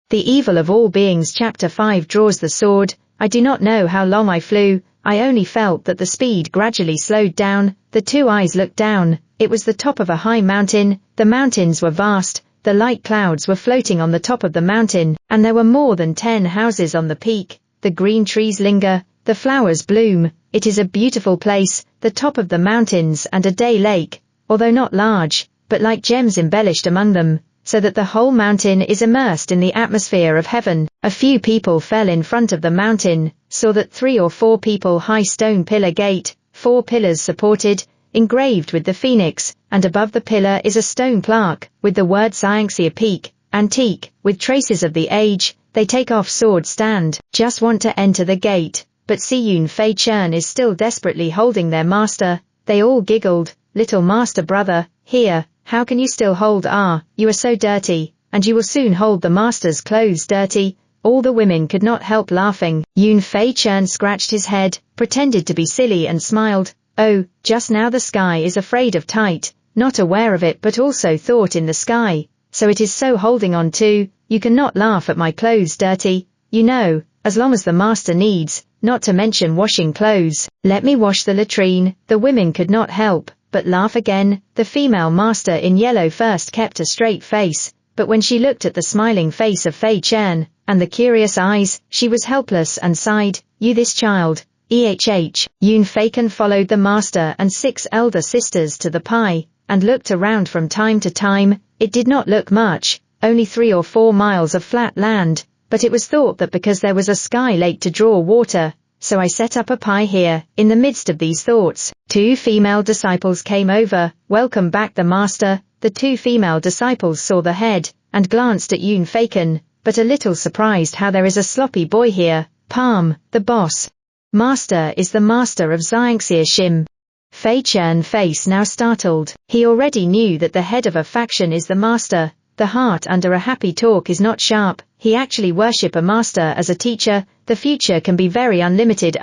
The evil of all beings. Chapter 5 draws the sword. I do not know how long I flew, I only felt that the speed gradually slowed down. The two eyes looked down. It was the top of a high mountain. The mountains were vast. The light clouds were floating on the top of the mountain, and there were more than 10 houses on the peak. The green trees linger, the flowers bloom. It is a beautiful place, the top of the mountains, and a day lake, although not large, but like gems embellished among them, so that the whole mountain is immersed in the atmosphere of heaven. A few people fell in front of the mountain, saw that 3 or 4 people high stone pillar gate, 4 pillars supported, engraved with the phoenix, and above the pillar is a stone plaque, with the word Xianxia Peak, antique, with traces of the age. They take off sword stand, just want to enter the gate, but see Yun Fei Chen is still desperately holding their master. They all giggled. Little master brother, here, how can you still hold you are so dirty, and you will soon hold the master's clothes dirty. All the women could not help laughing. Yun Fei Chen scratched his head, pretended to be silly and smiled. Oh, just now the sky is afraid of tight, not aware of it but also thought in the sky, so it is so holding on too. You cannot laugh at my clothes dirty, you know, as long as the master needs, not to mention washing clothes. Let me wash the latrine. The women could not help but laugh again. The female master in yellow first kept a straight face, but when she looked at the smiling face of Fei Chen, and the curious eyes, she was helpless and sighed. You this child, Yun Fei Chen followed the master and 6 elder sisters to the pai, and looked around from time to time. It did not look much, only 3 or 4 miles of flat land, but it was thought that because there was a sky lake to draw water, so I set up a pai here. In the midst of these thoughts, 2 female disciples came over. Welcome back the master. The 2 female disciples saw the head, and glanced at Yun Fei Chen, but a little surprised how there is a sloppy boy here. Palm, the boss. Master is the master of Xianxia Shim. Fei Chen face now startled. He already knew that the head of a faction is the master. The heart under a happy talk is not sharp. He actually worship a master as a teacher. The future can be very unlimited.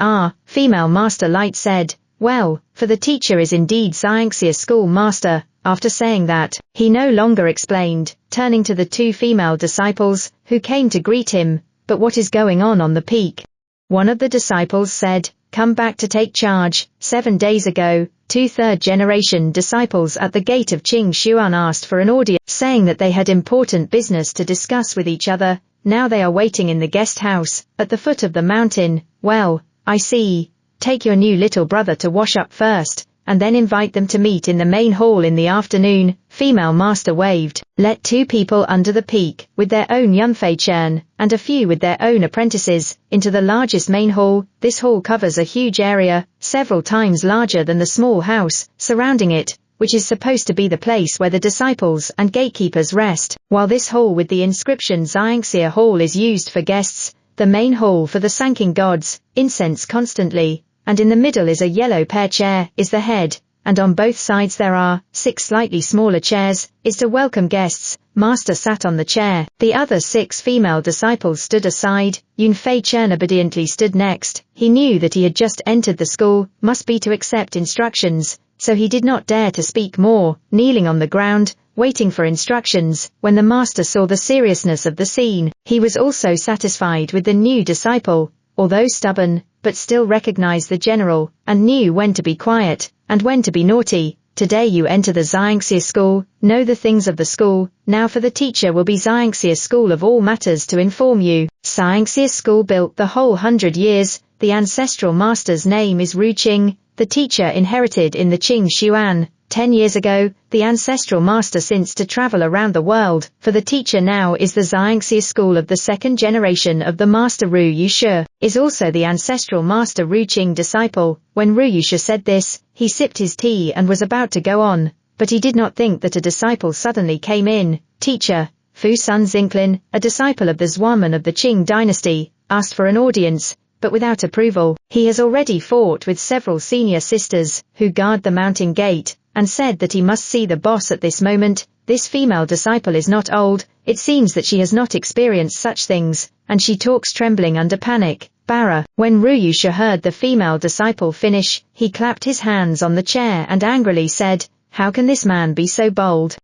Female master light said. Well, for the teacher is indeed Xianxia school master. After saying that, he no longer explained, turning to the 2 female disciples, who came to greet him. But what is going on the peak? One of the disciples said, come back to take charge. 7 days ago, 2 third-generation disciples at the gate of Qing Xuan asked for an audience, saying that they had important business to discuss with each other. Now they are waiting in the guest house, at the foot of the mountain. Well, I see. Take your new little brother to wash up first, and then invite them to meet in the main hall in the afternoon. Female master waved. Let 2 people under the peak, with their own Yun Fei Chen, and a few with their own apprentices, into the largest main hall. This hall covers a huge area, several times larger than the small house surrounding it, which is supposed to be the place where the disciples and gatekeepers rest. While this hall with the inscription Xianxia Hall is used for guests, the main hall for the Sanking gods, incense constantly, and in the middle is a yellow pear chair, is the head, and on both sides there are 6 slightly smaller chairs, is to welcome guests. Master sat on the chair. The other 6 female disciples stood aside. Yun Fei Chen obediently stood next. He knew that he had just entered the school, must be to accept instructions, so he did not dare to speak more, kneeling on the ground, waiting for instructions. When the master saw the seriousness of the scene, he was also satisfied with the new disciple, although stubborn, but still recognized the general, and knew when to be quiet, and when to be naughty. Today you enter the Xianxia school, know the things of the school. Now for the teacher will be Xianxia school of all matters to inform you. Xianxia school built the whole 100 years. The ancestral master's name is Ru Qing. The teacher inherited in the Qing Xuan. 10 years ago, the ancestral master since to travel around the world. For the teacher now is the Xianxia school of the 2nd generation of the master. Ru Yushe is also the ancestral master Ru Qing disciple. When Ru Yushe said this, he sipped his tea and was about to go on, but he did not think that a disciple suddenly came in. Teacher, Fu Sun Zinklin, a disciple of the Zhuamen of the Qing dynasty, asked for an audience, but without approval. He has already fought with several senior sisters, who guard the mountain gate, and said that he must see the boss at this moment. This female disciple is not old, it seems that she has not experienced such things, and she talks trembling under panic. Bara. When Ru Yushe heard the female disciple finish, he clapped his hands on the chair and angrily said, how can this man be so bold?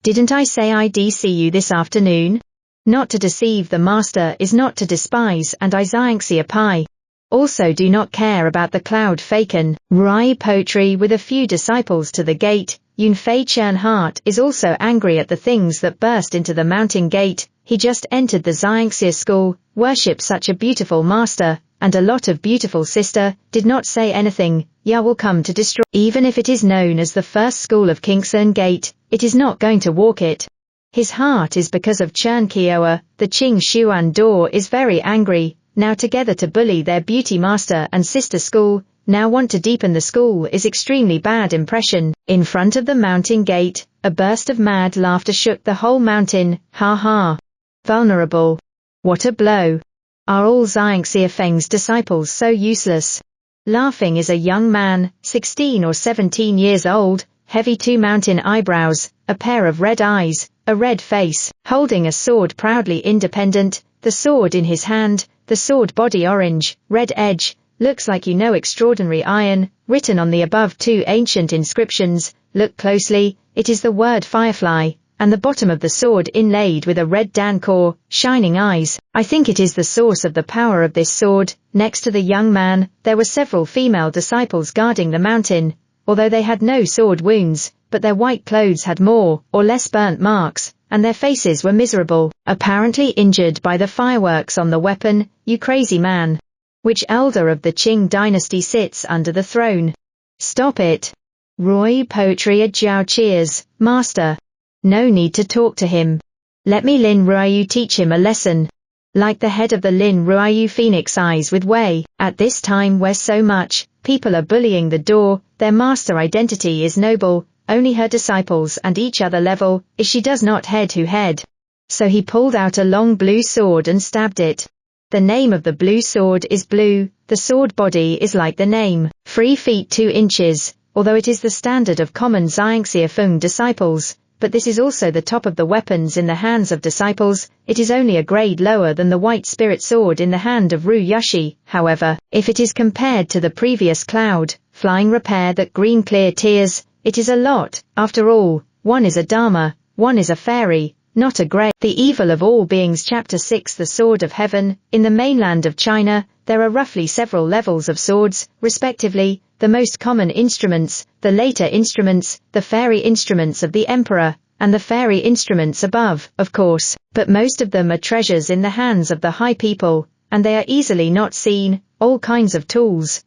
Didn't I say I'd see you this afternoon? Not to deceive the master is not to despise, and I Xiangxia Pai. Also do not care about the cloud Faken, Rai poetry with a few disciples to the gate. Yun Fei Chen heart is also angry at the things that burst into the mountain gate. He just entered the Xiangxia school, worshipped such a beautiful master, and a lot of beautiful sister, did not say anything. Ya will come to destroy. Even if it is known as the first school of Kingston Gate, it is not going to walk it. His heart is because of Chen Kioa. The Qing Xuan door is very angry, now together to bully their beauty master and sister school, now want to deepen the school is extremely bad impression. In front of the mountain gate, a burst of mad laughter shook the whole mountain. Ha ha. Vulnerable. What a blow. Are all Xiangxia Feng's disciples so useless? Laughing is a young man, 16 or 17 years old, heavy 2 mountain eyebrows, a pair of red eyes, a red face, holding a sword proudly independent, the sword in his hand, the sword body orange, red edge, looks like extraordinary iron, written on the above 2 ancient inscriptions. Look closely, it is the word firefly, and the bottom of the sword inlaid with a red dancor, shining eyes. I think it is the source of the power of this sword. Next to the young man, there were several female disciples guarding the mountain, although they had no sword wounds, but their white clothes had more or less burnt marks, and their faces were miserable, apparently injured by the fireworks on the weapon. You crazy man. Which elder of the Qing dynasty sits under the throne? Stop it. Roy poetry at Jiao cheers. Master. No need to talk to him. Let me Lin Ruiyu teach him a lesson. Like the head of the Lin Ruiyu Phoenix eyes with Wei, at this time where so much people are bullying the door, their master identity is noble, only her disciples and each other level, if she does not head to head. So he pulled out a long blue sword and stabbed it. The name of the blue sword is blue, the sword body is like the name, 3 feet 2 inches, although it is the standard of common Xiangxia Feng disciples, but this is also the top of the weapons in the hands of disciples. It is only a grade lower than the white spirit sword in the hand of Ru Yushi. However, if it is compared to the previous cloud, flying repair that green clear tears, it is a lot. After all, one is a Dharma, one is a fairy, not a grey. The Evil of All Beings Chapter 6 The Sword of Heaven. In the mainland of China, there are roughly several levels of swords, respectively, the most common instruments, the later instruments, the fairy instruments of the emperor, and the fairy instruments above, of course, but most of them are treasures in the hands of the high people, and they are easily not seen. All kinds of tools,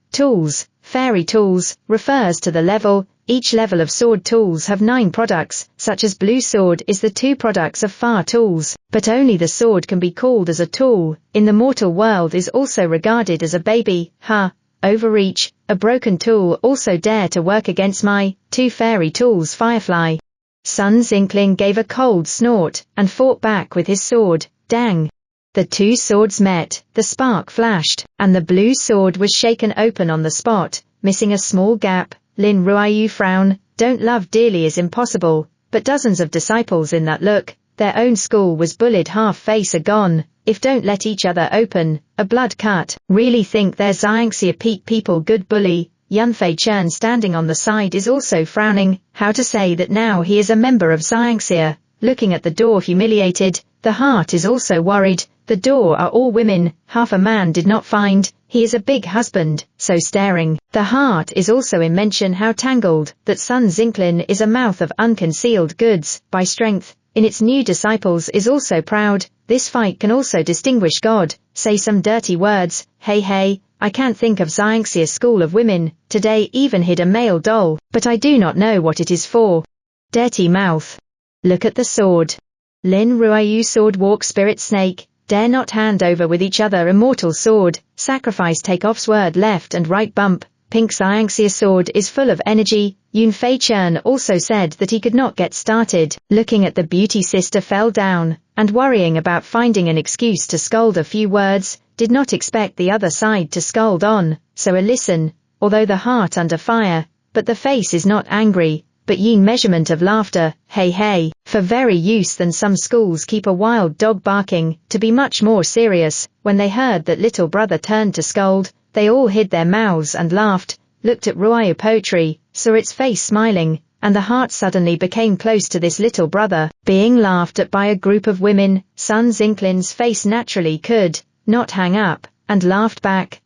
fairy tools, refers to the level. Each level of sword tools have 9 products, such as blue sword is the 2 products of far tools, but only the sword can be called as a tool. In the mortal world is also regarded as a baby. Overreach, a broken tool also dare to work against my 2 fairy tools firefly. Sun Zinkling gave a cold snort, and fought back with his sword. Dang! The 2 swords met, the spark flashed, and the blue sword was shaken open on the spot, missing a small gap. Lin Ruiyu frown, don't love dearly is impossible, but dozens of disciples in that look, their own school was bullied half face are gone, if don't let each other open, a blood cut, really think their Xiangxia peak people good bully. Yunfei Chen standing on the side is also frowning, how to say that now he is a member of Xiangxia, looking at the door humiliated. The heart is also worried, the door are all women, half a man did not find, he is a big husband, so staring. The heart is also in mention how tangled, that Sun Zinklin is a mouth of unconcealed goods, by strength, in its new disciples is also proud. This fight can also distinguish God, say some dirty words. Hey, I can't think of Xiangxia school of women, today even hid a male doll, but I do not know what it is for. Dirty mouth. Look at the sword. Lin Ruiyu sword walk spirit snake, dare not hand over with each other immortal sword, sacrifice take off sword left and right bump, pink Xiangxia sword is full of energy. Yun Fei Chen also said that he could not get started, looking at the beauty sister fell down, and worrying about finding an excuse to scold a few words, did not expect the other side to scold on, so a listen, although the heart under fire, but the face is not angry, but yin measurement of laughter. Hey, for very use than some schools keep a wild dog barking, to be much more serious. When they heard that little brother turned to scold, they all hid their mouths and laughed, looked at Ruiyu poetry, saw its face smiling, and the heart suddenly became close to this little brother, being laughed at by a group of women. Sun Zinklin's face naturally could not hang up, and laughed back,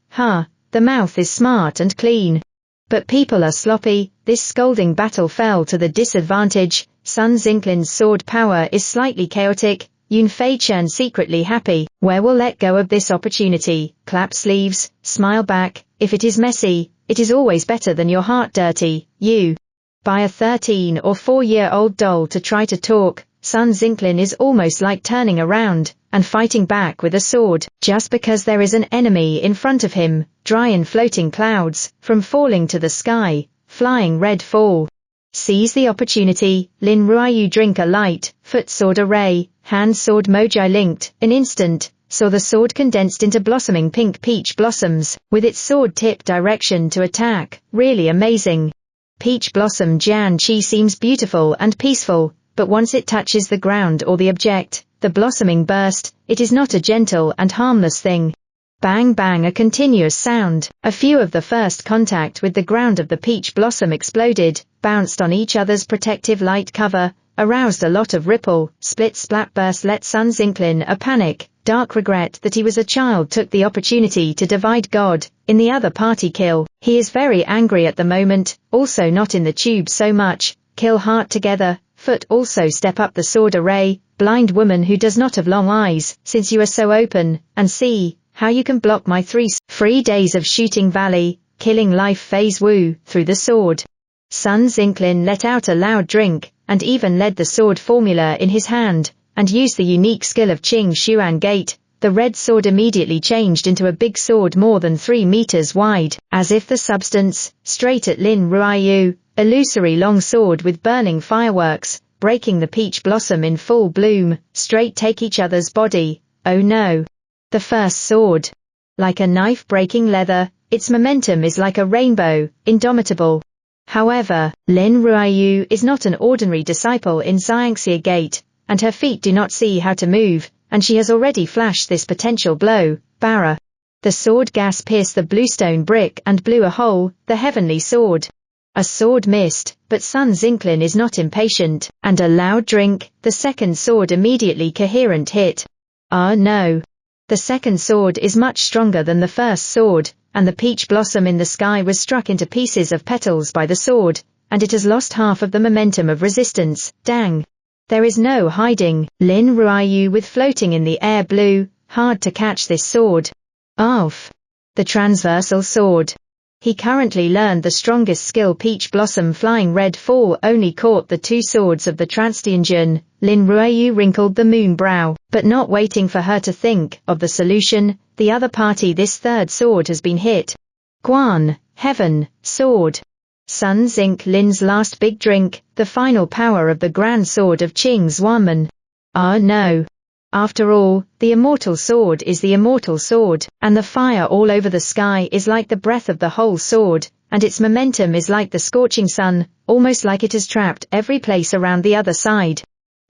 the mouth is smart and clean. But people are sloppy. This scolding battle fell to the disadvantage. Sun Zinklin's sword power is slightly chaotic. Yun Fei Chen secretly happy. Where will let go of this opportunity, clap sleeves, smile back. If it is messy, it is always better than your heart dirty. You buy a 13 or 4-year-old doll to try to talk. Sun Zinklin is almost like turning around and fighting back with a sword, just because there is an enemy in front of him, dry and floating clouds, from falling to the sky, flying red fall. Seize the opportunity. Lin Ruiyu drink a light, foot sword array, hand sword moji linked, an instant, saw the sword condensed into blossoming pink peach blossoms, with its sword tip direction to attack, really amazing. Peach blossom Jian Qi seems beautiful and peaceful, but once it touches the ground or the object, the blossoming burst, it is not a gentle and harmless thing. Bang bang, a continuous sound. A few of the first contact with the ground of the peach blossom exploded, bounced on each other's protective light cover, aroused a lot of ripple, split splat burst. Let Sun Zinklin a panic, dark regret that he was a child took the opportunity to divide God, in the other party kill. He is very angry at the moment, also not in the tube so much, kill heart together, foot also step up the sword array, blind woman who does not have long eyes, since you are so open, and see how you can block my 3 days of shooting valley, killing life phase woo, through the sword. Sun Zinklin let out a loud drink, and even led the sword formula in his hand, and used the unique skill of Qing Xuan Gate. The red sword immediately changed into a big sword more than 3 meters wide, as if the substance, straight at Lin Ruiyu, illusory long sword with burning fireworks, breaking the peach blossom in full bloom, straight take each other's body. Oh no. The first sword. Like a knife breaking leather, its momentum is like a rainbow, indomitable. However, Lin Ruiyu is not an ordinary disciple in Xiangxia Gate, and her feet do not see how to move, and she has already flashed this potential blow, Barra. The sword gas pierced the bluestone brick and blew a hole, the heavenly sword. A sword missed, but Sun Zinklin is not impatient, and a loud drink, the second sword immediately coherent hit. Ah no. The second sword is much stronger than the first sword, and the peach blossom in the sky was struck into pieces of petals by the sword, and it has lost half of the momentum of resistance. Dang. There is no hiding. Lin Ruiyu with floating in the air blew, hard to catch this sword. Alf. The transversal sword. He currently learned the strongest skill. Peach blossom flying red fall only caught the 2 swords of the Transtianjun. Lin Ruiyu wrinkled the moon brow, but not waiting for her to think of the solution, the other party. This third sword has been hit. Guan, heaven, sword. Sun Zinklin's last big drink, the final power of the grand sword of Qing Xuanmen. Ah no. After all, the immortal sword is the immortal sword, and the fire all over the sky is like the breath of the whole sword, and its momentum is like the scorching sun, almost like it has trapped every place around the other side.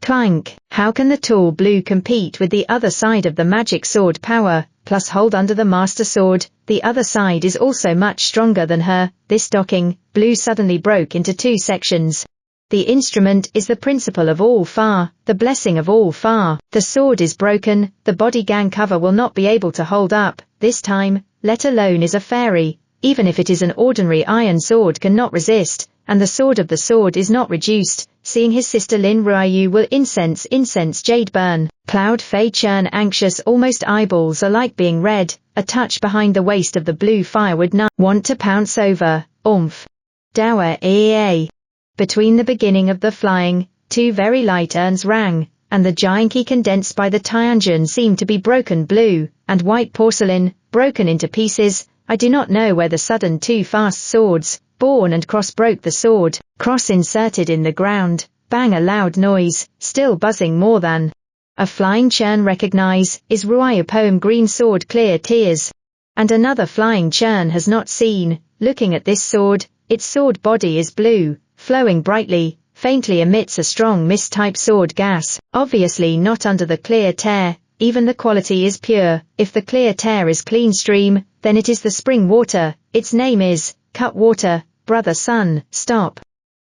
Clank. How can the tall blue compete with the other side of the magic sword power, plus hold under the master sword? The other side is also much stronger than her. This docking, blue suddenly broke into 2 sections. The instrument is the principle of all Fa, the blessing of all Fa. The sword is broken, the body gang cover will not be able to hold up, this time, let alone is a fairy. Even if it is an ordinary iron sword cannot resist, and the sword of the sword is not reduced. Seeing his sister Lin Ruiyu will incense jade burn. Cloud Fei Chern anxious, almost eyeballs are like being red, a touch behind the waist of the blue fire would not want to pounce over. Oomph. Dower EA. Between the beginning of the flying, 2 very light urns rang, and the giant key condensed by the Tianjin seemed to be broken blue, and white porcelain, broken into pieces. I do not know where the sudden 2 fast swords, born and cross broke the sword, cross inserted in the ground, bang a loud noise, still buzzing more than. A flying churn recognize, is Ruiyu poem green sword clear tears. And another flying churn has not seen, looking at this sword, its sword body is blue, flowing brightly, faintly emits a strong mist-type sword gas, obviously not under the clear tear, even the quality is pure. If the clear tear is clean stream, then it is the spring water, its name is, cut water. Brother Sun, stop.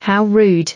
How rude.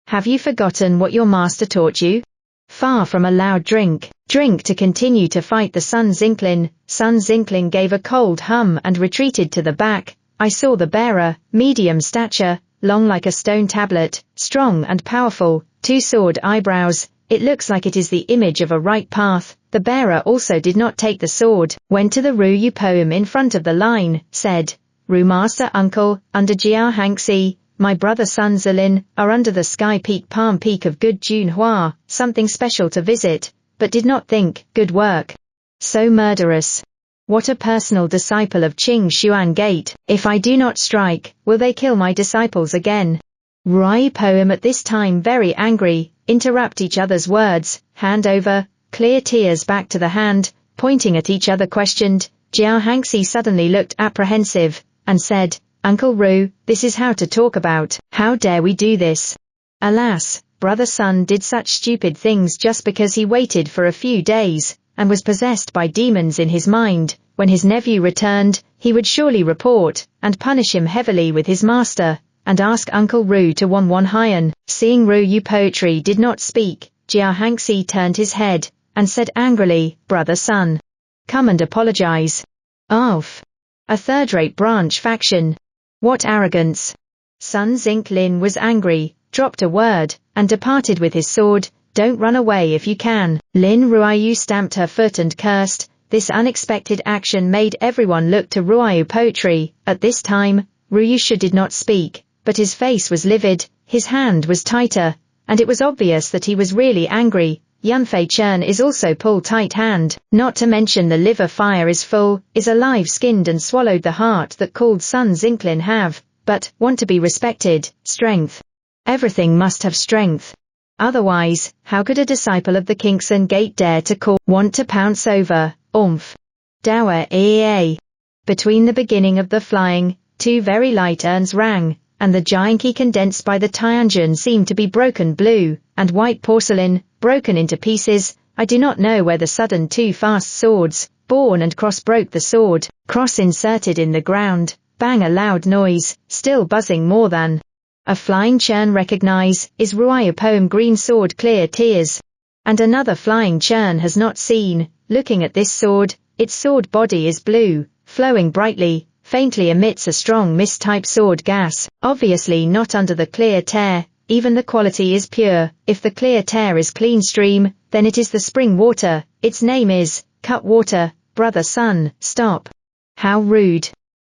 Have you forgotten what your master taught you? Far from a loud drink to continue to fight the sun's inkling. Sun's inkling gave a cold hum and retreated to the back. I saw the bearer, medium stature, long like a stone tablet, strong and powerful, two sword eyebrows. It looks like it is the image of a right path. The bearer also did not take the sword, went to the Ru poem in front of the line, said, Ru master uncle, under Jia Hangxi, my brother Sun Zilin, are under the sky peak palm peak of good Junhua, something special to visit, but did not think, good work. So murderous. What a personal disciple of Qing Xuan Gate. If I do not strike, will they kill my disciples again? Ru poem at this time very angry, interrupt each other's words, hand over, clear tears back to the hand, pointing at each other questioned. Jia Hangxi suddenly looked apprehensive, and said, Uncle Ru, this is how to talk about. How dare we do this? Alas, brother Sun did such stupid things just because he waited for a few days, and was possessed by demons in his mind. When his nephew returned, he would surely report, and punish him heavily with his master, and ask Uncle Ru to one Hyan. Seeing Ru poetry did not speak, Jia Hangxi turned his head, and said angrily, Brother Sun, come and apologize. Of a third-rate branch faction. What arrogance! Sun Zinklin was angry, dropped a word, and departed with his sword. Don't run away if you can. Lin Ruiyu stamped her foot and cursed. This unexpected action made everyone look to Ruiyu poetry. At this time, Ruyusha did not speak, but his face was livid, his hand was tighter, and it was obvious that he was really angry. Yunfei Chen is also pulled tight hand, not to mention the liver fire is full, is alive skinned and swallowed the heart that called Sun Zinklin have, but, want to be respected, strength. Everything must have strength. Otherwise, how could a disciple of the Kingston Gate dare to call, want to pounce over, Dawa Ea. Between the beginning of the flying, two very light urns rang, and the giant key condensed by the Tianjin seemed to be broken blue, and white porcelain, broken into pieces. I do not know where the sudden two fast swords, born and cross broke the sword, cross inserted in the ground, bang a loud noise, still buzzing more than a flying churn recognize, is Ruiyu poem green sword clear tears. And another flying churn has not seen, looking at this sword, its sword body is blue, flowing brightly, faintly emits a strong mist-type sword gas, obviously not under the clear tear. Even the quality is pure. If the clear tear is clean stream, then it is the spring water. Its name is cut water. Brother Sun, stop. How rude.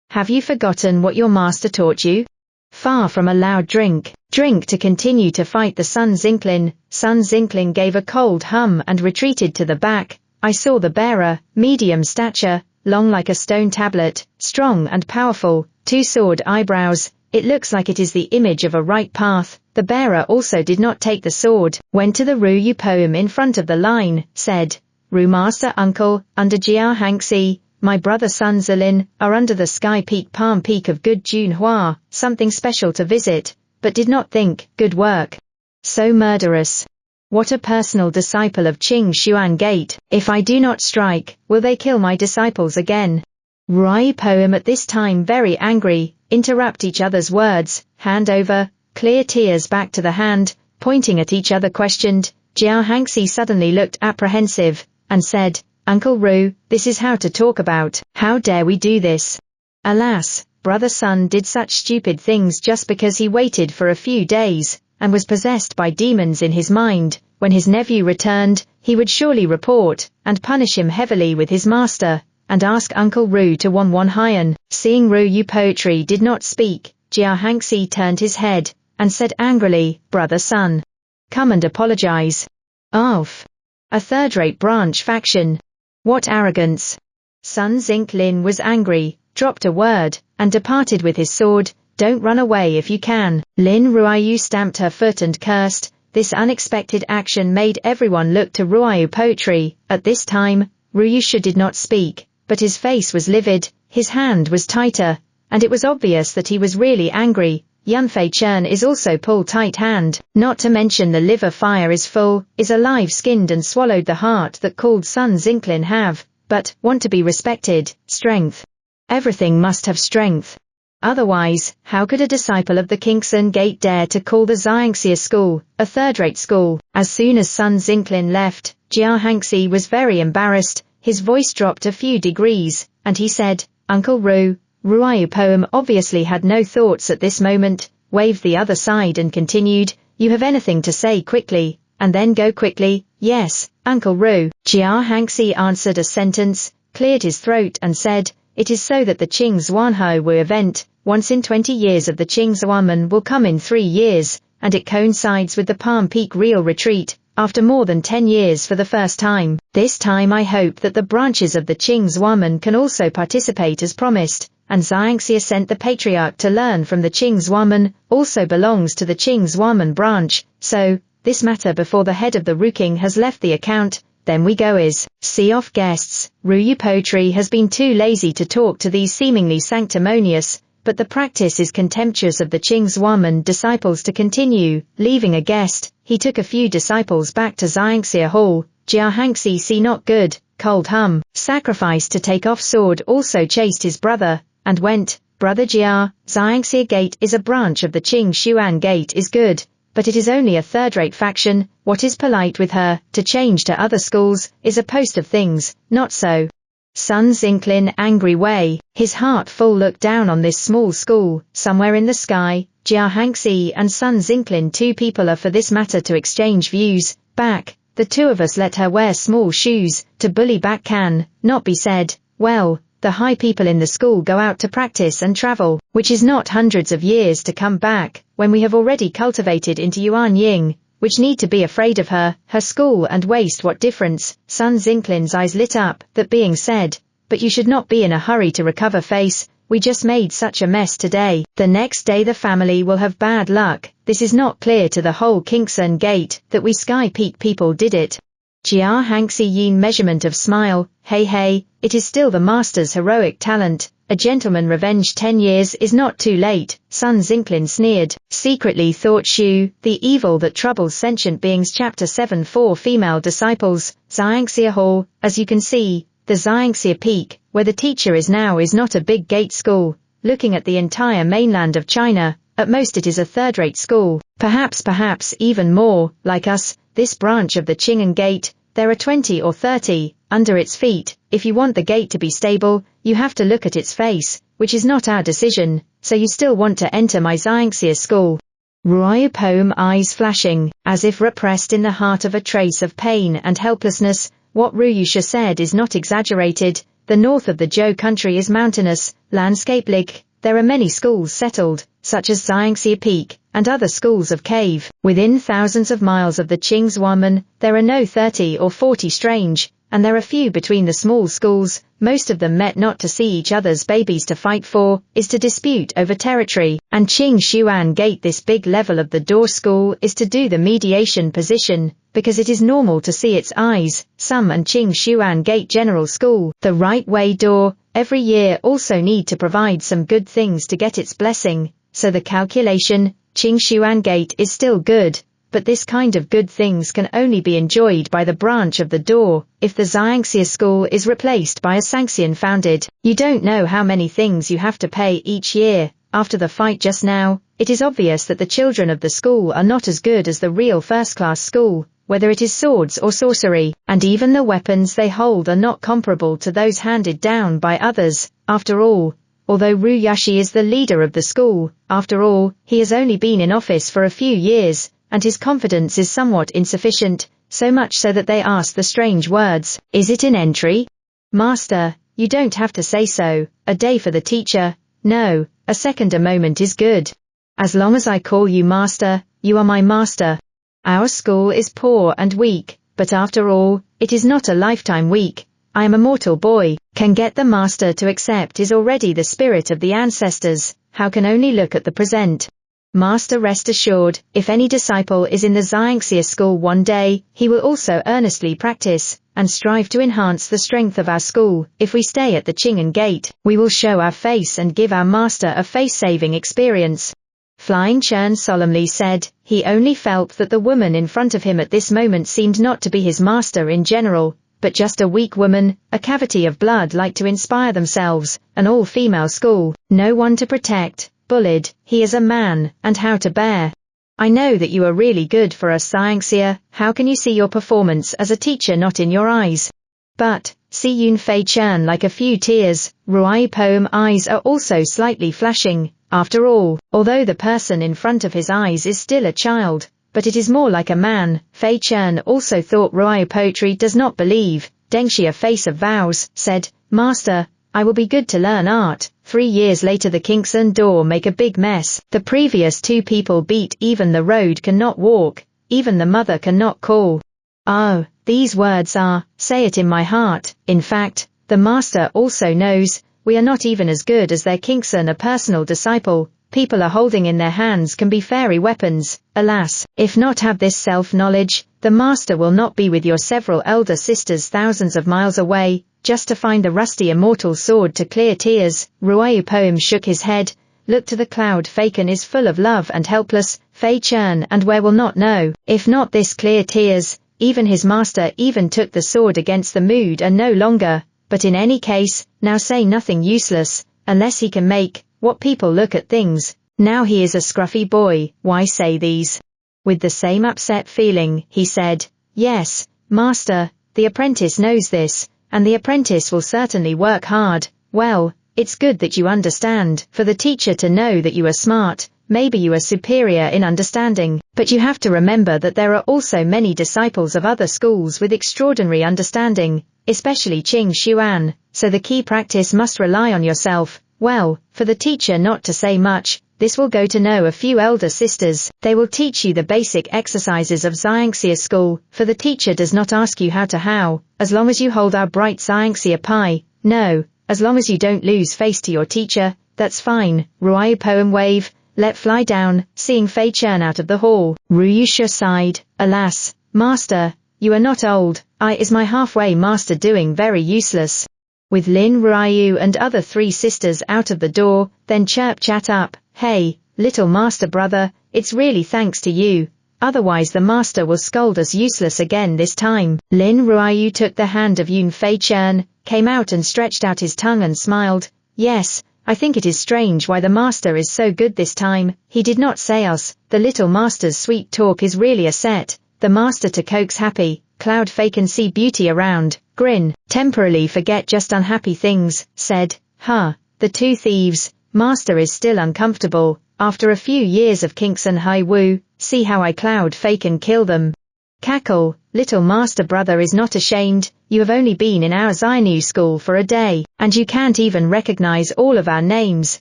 Have you forgotten what your master taught you? Far from a loud drink to continue to fight the sun's inkling. Sun's inkling gave a cold hum and retreated to the back. I saw the bearer, medium stature, long like a stone tablet, strong and powerful, two sword eyebrows. It looks like it is the image of a right path. The bearer also did not take the sword, went to the Ru poem in front of the line, said, Ru master uncle, under Jia Hangxi, my brother Sun Zilin, are under the sky peak palm peak of good Junhua, something special to visit, but did not think, good work. So murderous. What a personal disciple of Qing Xuan Gate. If I do not strike, will they kill my disciples again? Ru poem at this time very angry, interrupt each other's words, hand over, clear tears back to the hand, pointing at each other questioned. Jia Hangxi suddenly looked apprehensive, and said, Uncle Ru, this is how to talk about. How dare we do this? Alas, brother Sun did such stupid things just because he waited for a few days, and was possessed by demons in his mind. When his nephew returned, he would surely report, and punish him heavily with his master, and ask Uncle Ru to one Hyan. Seeing Ru poetry did not speak, Jia Hangxi turned his head, and said angrily, Brother Sun, come and apologize. Of a third-rate branch faction. What arrogance! Sun Zinklin was angry, dropped a word, and departed with his sword. Don't run away if you can. Lin Ruiyu stamped her foot and cursed. This unexpected action made everyone look to Ruiyu poetry. At this time, Ruyusha did not speak, but his face was livid, his hand was tighter, and it was obvious that he was really angry. Yunfei Chen is also pulled tight hand, not to mention the liver fire is full, is alive skinned and swallowed the heart that called Sun Zinklin have, but, want to be respected, strength. Everything must have strength. Otherwise, how could a disciple of the Kingston Gate dare to call the Xiangxia school a third-rate school? As soon as Sun Zinklin left, Jia Hangxi was very embarrassed. His voice dropped a few degrees, and he said, "Uncle Ru." Ruiyu Poem obviously had no thoughts at this moment, waved the other side and continued, "You have anything to say quickly, and then go quickly." "Yes, Uncle Ru." Jia Hangxi answered a sentence, cleared his throat and said, "It is so that the Qing Zhuanhe Wu event, once in 20 years of the Qing Zhuanmen will come in 3 years, and it coincides with the Palm Peak Real Retreat, after more than 10 years for the first time. This time I hope that the branches of the Qing Zhuanmen can also participate as promised, and Xiangxia sent the patriarch to learn from the Qing Zhuanmen, also belongs to the Qing Zhuanmen branch, so, this matter before the head of the Ruking has left the account, then we go is, see off guests." Ruyu Poetry has been too lazy to talk to these seemingly sanctimonious, but the practice is contemptuous of the Qing Zhuanmen disciples to continue. Leaving a guest, he took a few disciples back to Xiangxia Hall. Jia Hangxi see not good, cold hum, sacrifice to take off sword also chased his brother, and went, "Brother Jia, Xiangxia Gate is a branch of the Qing Xuan Gate is good, but it is only a third-rate faction. What is polite with her, to change to other schools, is a post of things, not so." Sun Zinklin angry way, his heart full looked down on this small school, somewhere in the sky. Jia Hangxi and Sun Zinklin two people are for this matter to exchange views, back, the two of us let her wear small shoes, to bully back can, not be said, well, the high people in the school go out to practice and travel, which is not hundreds of years to come back, when we have already cultivated into Yuan Ying, which need to be afraid of her school and waste what difference. Sun Zinklin's eyes lit up, that being said, but you should not be in a hurry to recover face, we just made such a mess today. The next day the family will have bad luck. This is not clear to the whole Kingston Gate, that we Sky Peak people did it. Jia Hangxi Yin measurement of smile, hey, it is still the master's heroic talent, a gentleman revenge 10 years is not too late. Sun Zinklin sneered, secretly thought Shu, the evil that troubles sentient beings. Chapter 7 4 Female Disciples, Xiangxia Hall. As you can see, the Xiangxia Peak, where the teacher is now, is not a big gate school. Looking at the entire mainland of China, at most it is a third-rate school, perhaps even more, like us, this branch of the Qing'an Gate, there are 20 or 30, under its feet. If you want the gate to be stable, you have to look at its face, which is not our decision, so you still want to enter my Xiangxia school. Ruiyu Poem eyes flashing, as if repressed in the heart of a trace of pain and helplessness. What Ruyusha said is not exaggerated. The north of the Zhou country is mountainous, landscape-lig. There are many schools settled, such as Xiangxia Peak, and other schools of cave. Within thousands of miles of the Qing Zhuanmen, there are no 30 or 40 strange, and there are few between the small schools. Most of them met not to see each other's babies to fight for, is to dispute over territory, and Qing Xuan Gate, this big level of the door school, is to do the mediation position, because it is normal to see its eyes, some, and Qing Xuan Gate General School, the right way door, every year also need to provide some good things to get its blessing, so the calculation, Qing Xuan Gate is still good, but this kind of good things can only be enjoyed by the branch of the door. If the Xiangxia school is replaced by a Sanxian founded, you don't know how many things you have to pay each year. After the fight just now, it is obvious that the children of the school are not as good as the real first-class school, whether it is swords or sorcery, and even the weapons they hold are not comparable to those handed down by others. After all, although Ru Yashi is the leader of the school, after all, he has only been in office for a few years, and his confidence is somewhat insufficient, so much so that they ask the strange words, "Is it an entry?" "Master, you don't have to say so. A day for the teacher." "No, a second a moment is good. As long as I call you master, you are my master. Our school is poor and weak, but after all, it is not a lifetime weak. I am a mortal boy, can get the master to accept is already the spirit of the ancestors, how can only look at the present. Master, rest assured, if any disciple is in the Xiangxia school one day, he will also earnestly practice, and strive to enhance the strength of our school. If we stay at the Qing'an Gate, we will show our face and give our master a face-saving experience. Flying Chern solemnly said, he only felt that the woman in front of him at this moment seemed not to be his master in general, but just a weak woman, a cavity of blood like to inspire themselves, an all-female school, no one to protect, bullied, he is a man, and how to bear. I know that you are really good for a Scienceer, how can you see your performance as a teacher not in your eyes? But, see Yun Fei churn like a few tears, Ruai Poem eyes are also slightly flashing, after all, although the person in front of his eyes is still a child, but it is more like a man. Fei Chen also thought Ruai poetry does not believe. Dengxi, a face of vows, said, Master, I will be good to learn art. 3 years later the Kingston door make a big mess. The previous 2 people beat, even the road cannot walk, even the mother cannot call. Oh, these words are, say it in my heart. In fact, the master also knows, we are not even as good as their Kingston, a personal disciple. People are holding in their hands can be fairy weapons. Alas, if not have this self-knowledge, the master will not be with your several elder sisters thousands of miles away, just to find the rusty immortal sword to clear tears. Ruai Poem shook his head, looked to the cloud. Faken is full of love and helpless, Fei Chen, and where will not know, if not this clear tears, even his master even took the sword against the mood and no longer, but in any case, now say nothing useless, unless he can make, what people look at things. Now he is a scruffy boy, why say these? With the same upset feeling, he said, Yes, master, the apprentice knows this, and the apprentice will certainly work hard. Well, it's good that you understand, for the teacher to know that you are smart, maybe you are superior in understanding, but you have to remember that there are also many disciples of other schools with extraordinary understanding, especially Qing Xuan, so the key practice must rely on yourself. Well, for the teacher not to say much, this will go to know a few elder sisters. They will teach you the basic exercises of Xiangxia school, for the teacher does not ask you how, as long as you hold our bright Xiangxia pie. No, as long as you don't lose face to your teacher, that's fine. Ruai Poem wave, let fly down, seeing Fei Chen out of the hall. Ruyusha sighed, Alas, master, you are not old, is my halfway master doing very useless. With Lin Ruiyu and other 3 sisters out of the door, then chirp chat up, Hey, little master brother, it's really thanks to you, otherwise the master will scold us useless again this time. Lin Ruiyu took the hand of Yun Fei Chen, came out and stretched out his tongue and smiled, Yes, I think it is strange why the master is so good this time. He did not say us, the little master's sweet talk is really a set, the master to coax happy, Cloud Fei can see beauty around, grin, temporarily forget just unhappy things, said, the 2 thieves, master is still uncomfortable, after a few years of Kingston Hai Wu, see how I Cloud Fei can kill them. Cackle, little master brother is not ashamed, you have only been in our Zainu school for a day, and you can't even recognize all of our names,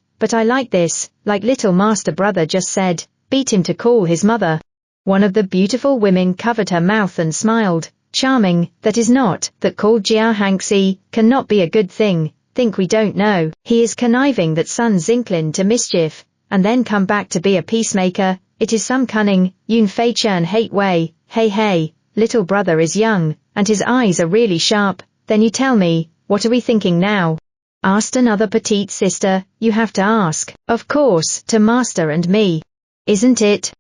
but I like this, like little master brother just said, beat him to call his mother. One of the beautiful women covered her mouth and smiled, Charming, that is not, that called Jia Hangxi, cannot be a good thing, think we don't know, he is conniving that Sun Zinklin to mischief, and then come back to be a peacemaker, it is some cunning. Yun Fei Chen hate way, hey, little brother is young, and his eyes are really sharp, then you tell me, what are we thinking now? Asked another petite sister, you have to ask, of course, to master and me. Isn't it?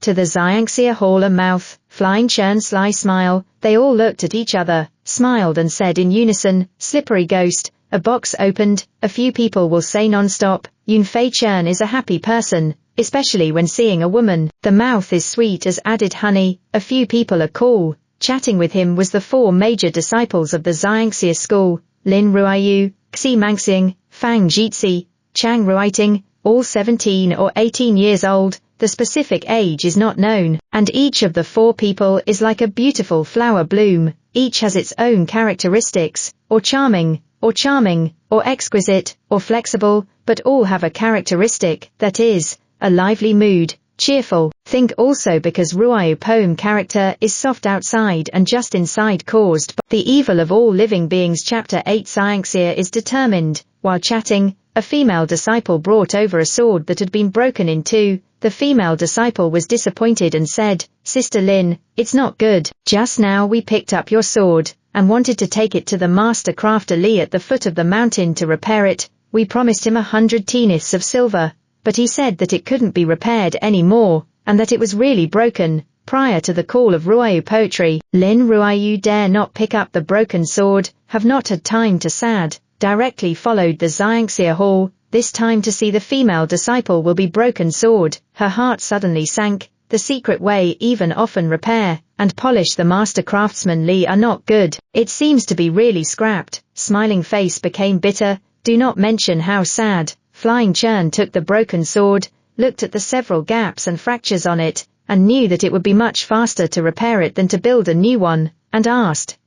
To the Xiangxia hall a mouth, flying Chen sly smile, they all looked at each other, smiled and said in unison, slippery ghost, a box opened, a few people will say non-stop, Yun Fei Chen is a happy person, especially when seeing a woman, the mouth is sweet as added honey, a few people are cool. Chatting with him was the 4 major disciples of the Xiangxia school, Lin Ruiyu, Xi Mangxing, Fang Jitsi, Chang Ruiting, all 17 or 18 years old, the specific age is not known, and each of the 4 people is like a beautiful flower bloom, each has its own characteristics, or charming, or exquisite, or flexible, but all have a characteristic, that is, a lively mood, cheerful. Think also because Ruai Poem character is soft outside and just inside caused by the evil of all living beings. Chapter 8 Xiangxia is determined. While chatting, a female disciple brought over a sword that had been broken in 2. The female disciple was disappointed and said, Sister Lin, it's not good. Just now we picked up your sword, and wanted to take it to the master crafter Li at the foot of the mountain to repair it. We promised him 100 teniths of silver, but he said that it couldn't be repaired any more, and that it was really broken, prior to the call of Ruoyu poetry. Lin Ruoyu dare not pick up the broken sword, have not had time to sad, directly followed the Xianxia hall, this time to see the female disciple will be broken sword. Her heart suddenly sank. The secret way even often repair and polish the master craftsman Li are not good. It seems to be really scrapped. Smiling face became bitter. Do not mention how sad. Flying Churn took the broken sword, looked at the several gaps and fractures on it, and knew that it would be much faster to repair it than to build a new one, and asked,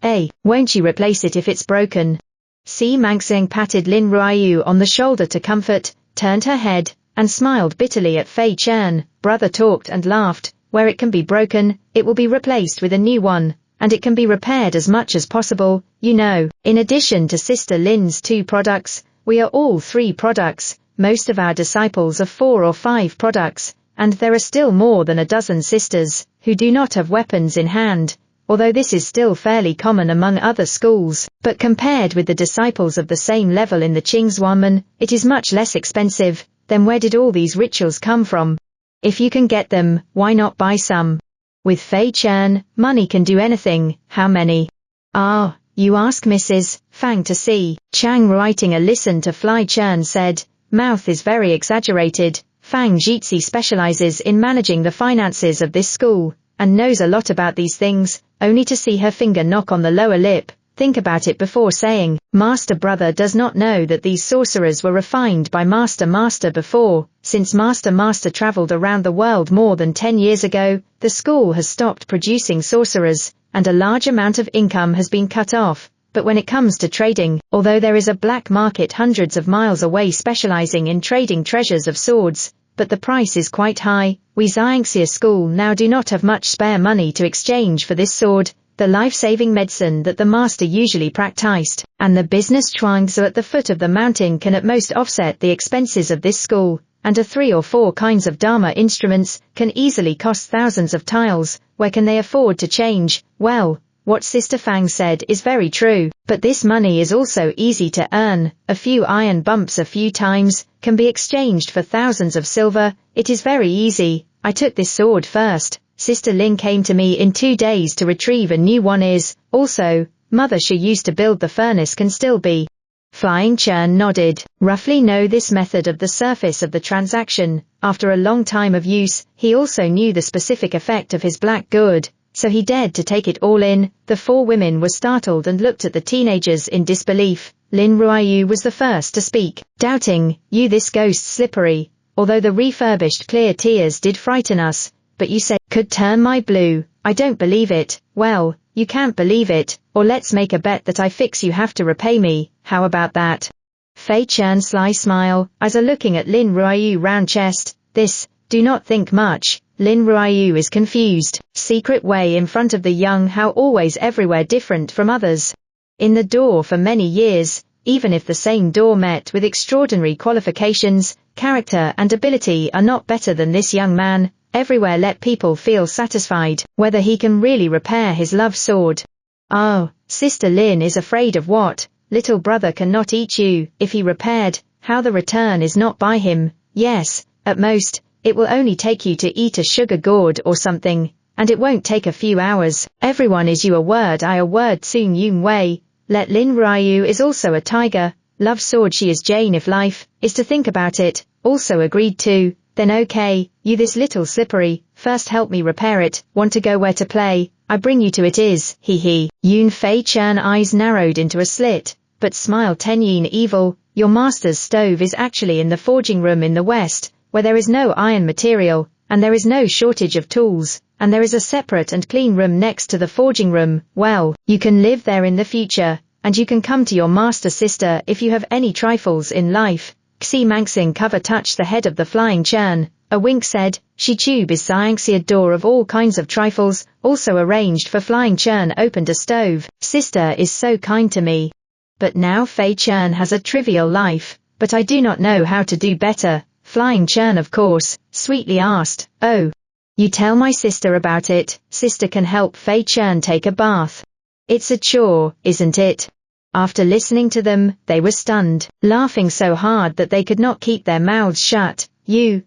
won't you replace it if it's broken? Si Mangxing patted Lin Ruoyu on the shoulder to comfort, turned her head, and smiled bitterly at Fei Chen. Brother talked and laughed. Where it can be broken, it will be replaced with a new one, and it can be repaired as much as possible, you know. In addition to Sister Lin's 2 products, we are all 3 products, most of our disciples are 4 or 5 products, and there are still more than a dozen sisters who do not have weapons in hand, although this is still fairly common among other schools, but compared with the disciples of the same level in the Qingzuanmen, it is much less expensive. Then where did all these rituals come from? If you can get them, why not buy some? With Fei Chen, money can do anything. How many? Ah, you ask Mrs. Fang to see. Chang writing a listen to Fly Chen said, mouth is very exaggerated. Fang Jitsi specializes in managing the finances of this school, and knows a lot about these things, only to see her finger knock on the lower lip. Think about it before saying. Master Brother does not know that these sorcerers were refined by Master before. Since Master traveled around the world more than 10 years ago, the school has stopped producing sorcerers, and a large amount of income has been cut off. But when it comes to trading, although there is a black market hundreds of miles away specializing in trading treasures of swords, but the price is quite high, we Xianxia school now do not have much spare money to exchange for this sword, the life-saving medicine that the master usually practiced, and the business chuangs at the foot of the mountain can at most offset the expenses of this school, and a 3 or 4 kinds of Dharma instruments can easily cost thousands of tiles. Where can they afford to change? Well, what Sister Fang said is very true, but this money is also easy to earn. A few iron bumps a few times can be exchanged for thousands of silver. It is very easy. I took this sword first. Sister Lin came to me in 2 days to retrieve a new one. Is also, Mother she used to build the furnace can still be. Flying Chen nodded. Roughly know this method of the surface of the transaction. After a long time of use, he also knew the specific effect of his black gourd, so he dared to take it all in. The 4 women were startled and looked at the teenagers in disbelief. Lin Ruoyu was the first to speak, doubting, you this ghost slippery, although the refurbished clear tears did frighten us, but you said, could turn my blue. I don't believe it. Well, you can't believe it, or let's make a bet that I fix you have to repay me. How about that? Fei Chen sly smile, eyes are looking at Lin Ruoyu round chest. This, do not think much. Lin Ruoyu is confused. Secret way in front of the young, how always everywhere different from others. In the door for many years, even if the same door met with extraordinary qualifications, character and ability are not better than this young man. Everywhere let people feel satisfied, whether he can really repair his love sword. Oh, Sister Lin is afraid of what? Little brother cannot eat you. If he repaired, how the return is not by him. Yes, at most, it will only take you to eat a sugar gourd or something, and it won't take a few hours. Everyone is you a word I a word Tsung Yun Wei. Let Lin Ruoyu is also a tiger. Love sword she is Jane if life is to think about it. Also agreed to. Then okay, you this little slippery, first help me repair it. Want to go where to play? I bring you to it is, he. Yun Fei Chen eyes narrowed into a slit, but smiled Tenyin evil. Your master's stove is actually in the forging room in the west, where there is no iron material, and there is no shortage of tools, and there is a separate and clean room next to the forging room. Well, you can live there in the future, and you can come to your master sister if you have any trifles in life. Xi Mangxing cover touched the head of the Flying Chen. A wink said, she tube is Xianxia door of all kinds of trifles, also arranged for Flying Chen opened a stove. Sister is so kind to me. But now Fei Chen has a trivial life, but I do not know how to do better. Flying Chen of course, sweetly asked, oh, you tell my sister about it. Sister can help Fei Chen take a bath. It's a chore, isn't it? After listening to them, they were stunned, laughing so hard that they could not keep their mouths shut. You,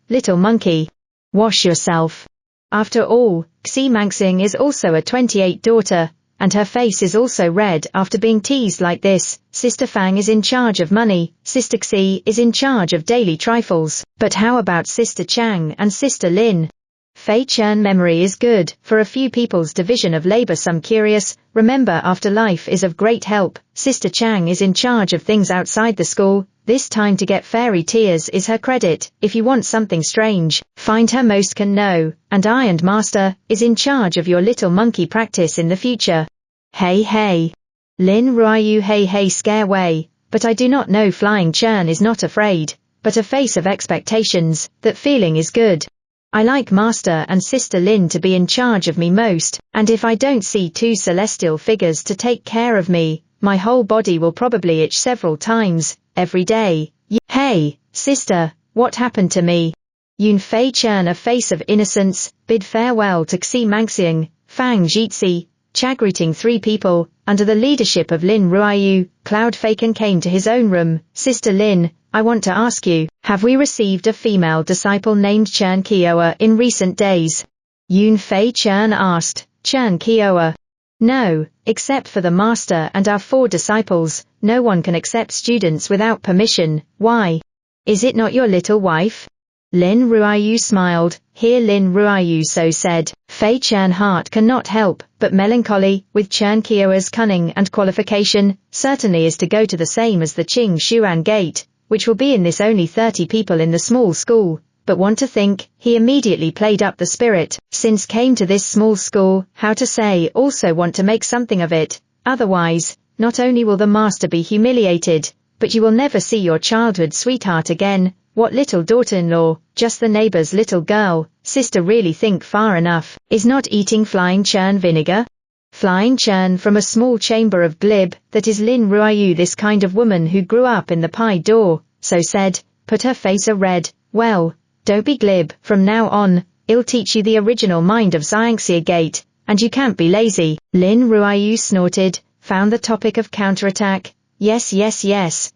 little monkey. Wash yourself. After all, Xi Mangxing is also a 28 daughter, and her face is also red after being teased like this. Sister Fang is in charge of money, Sister Xi is in charge of daily trifles. But how about Sister Chang and Sister Lin? Fei Chen memory is good, for a few people's division of labor. Some curious, remember after life is of great help. Sister Chang is in charge of things outside the school, this time to get fairy tears is her credit. If you want something strange, find her. Most can know, and I and Master is in charge of your little monkey practice in the future. Hey hey. Lin Ruiyu hey hey scare way, but I do not know. Flying Chen is not afraid, but a face of expectations, that feeling is good. I like Master and Sister Lin to be in charge of me most, and if I don't see two celestial figures to take care of me, my whole body will probably itch several times, every day. Hey, sister, what happened to me? Yun Fei Chen, a face of innocence, bid farewell to Xi Mangxing, Fang Jitsi, greeting three people, under the leadership of Lin Ruiyu. Cloud Faken came to his own room. Sister Lin, I want to ask you, have we received a female disciple named Chen Kioa in recent days? Yun Fei Chen asked. Chen Kioa? No, except for the Master and our 4 disciples, no one can accept students without permission. Why? Is it not your little wife? Lin Ruiyu smiled. Here Lin Ruiyu so said. Fei Chen heart cannot help but melancholy, with Chen Kioa's cunning and qualification, certainly is to go to the same as the Qing Xuan Gate, which will be in this only 30 people in the small school. But want to think, he immediately played up the spirit, since came to this small school, how to say, also want to make something of it, otherwise, not only will the Master be humiliated, but you will never see your childhood sweetheart again. What little daughter-in-law, just the neighbor's little girl. Sister really think far enough, is not eating flying churn vinegar? Flying churn from a small chamber of glib, that is Lin Ruiyu, this kind of woman who grew up in the pie door, so said, put her face a red. Well, don't be glib, from now on, I'll teach you the original mind of Xiangxia Gate, and you can't be lazy. Lin Ruiyu snorted, found the topic of counterattack. Yes,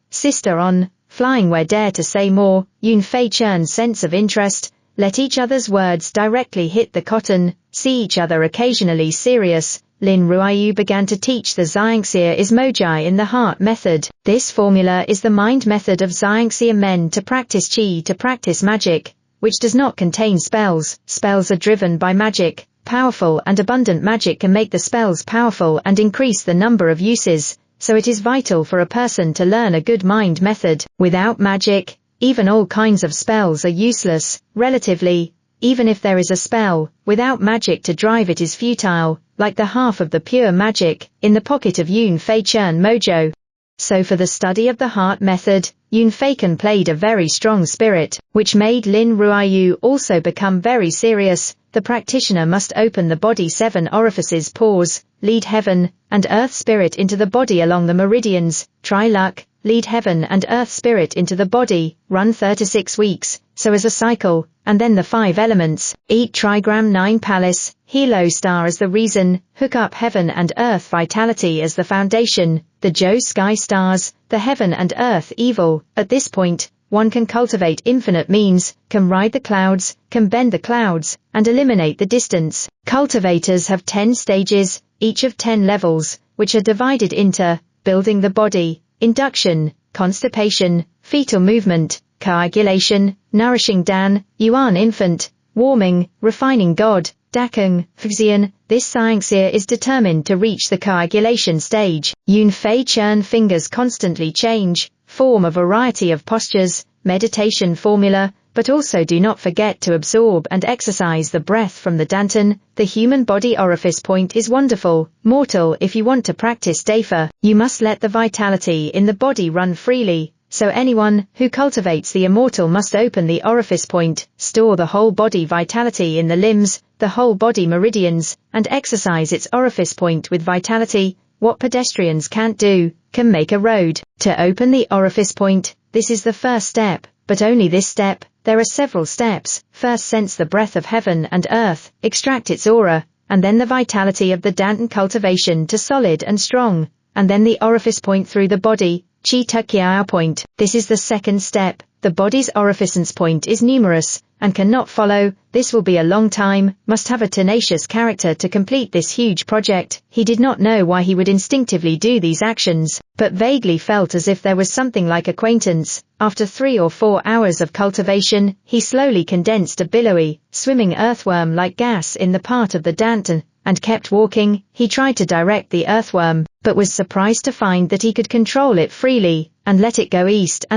sister on, flying where dare to say more. Yun Fei Chen's sense of interest, let each other's words directly hit the cotton, see each other occasionally serious. Lin Ruiyu began to teach the Xiangxia is Mojai in the heart method. This formula is the mind method of Xiangxia men to practice qi, to practice magic, which does not contain spells. Spells are driven by magic. Powerful and abundant magic can make the spells powerful and increase the number of uses, so it is vital for a person to learn a good mind method. Without magic, even all kinds of spells are useless, relatively. Even if there is a spell, without magic to drive it is futile, like the half of the pure magic in the pocket of Yun Fei Chen Mojo. So for the study of the heart method, Yun Feiken played a very strong spirit, which made Lin Ruiyu also become very serious. The practitioner must open the body 7 orifices, pause, lead heaven and earth spirit into the body along the meridians, try luck, lead heaven and earth spirit into the body, run 36 weeks, so as a cycle, and then the 5 elements, eat trigram 9 palace, Hilo star as the reason, hook up heaven and earth vitality as the foundation, the Zhou sky stars, the heaven and earth evil. At this point, one can cultivate infinite means, can ride the clouds, can bend the clouds, and eliminate the distance. Cultivators have 10 stages, each of 10 levels, which are divided into, building the body, induction, constipation, fetal movement, coagulation, nourishing Dan, Yuan infant, warming, refining God, Dakung, Fuxian. This Xiangxia is determined to reach the coagulation stage. Yun Fei Chen fingers constantly change, form a variety of postures, meditation formula, but also do not forget to absorb and exercise the breath from the danton. The human body orifice point is wonderful. Mortal, if you want to practice Dafa, you must let the vitality in the body run freely. So anyone who cultivates the immortal must open the orifice point, store the whole body vitality in the limbs, the whole body meridians, and exercise its orifice point with vitality. What pedestrians can't do, can make a road. To open the orifice point, this is the first step, but only this step. There are several steps. First, sense the breath of heaven and earth, extract its aura, and then the vitality of the danton cultivation to solid and strong, and then the orifice point through the body, Qi Tukiao point. This is the second step. The body's orificence point is numerous, and cannot follow. This will be a long time, must have a tenacious character to complete this huge project. He did not know why he would instinctively do these actions, but vaguely felt as if there was something like acquaintance. After 3 or 4 hours of cultivation, he slowly condensed a billowy, swimming earthworm like gas in the part of the danton, and kept walking. He tried to direct the earthworm, but was surprised to find that he could control it freely, and let it go east and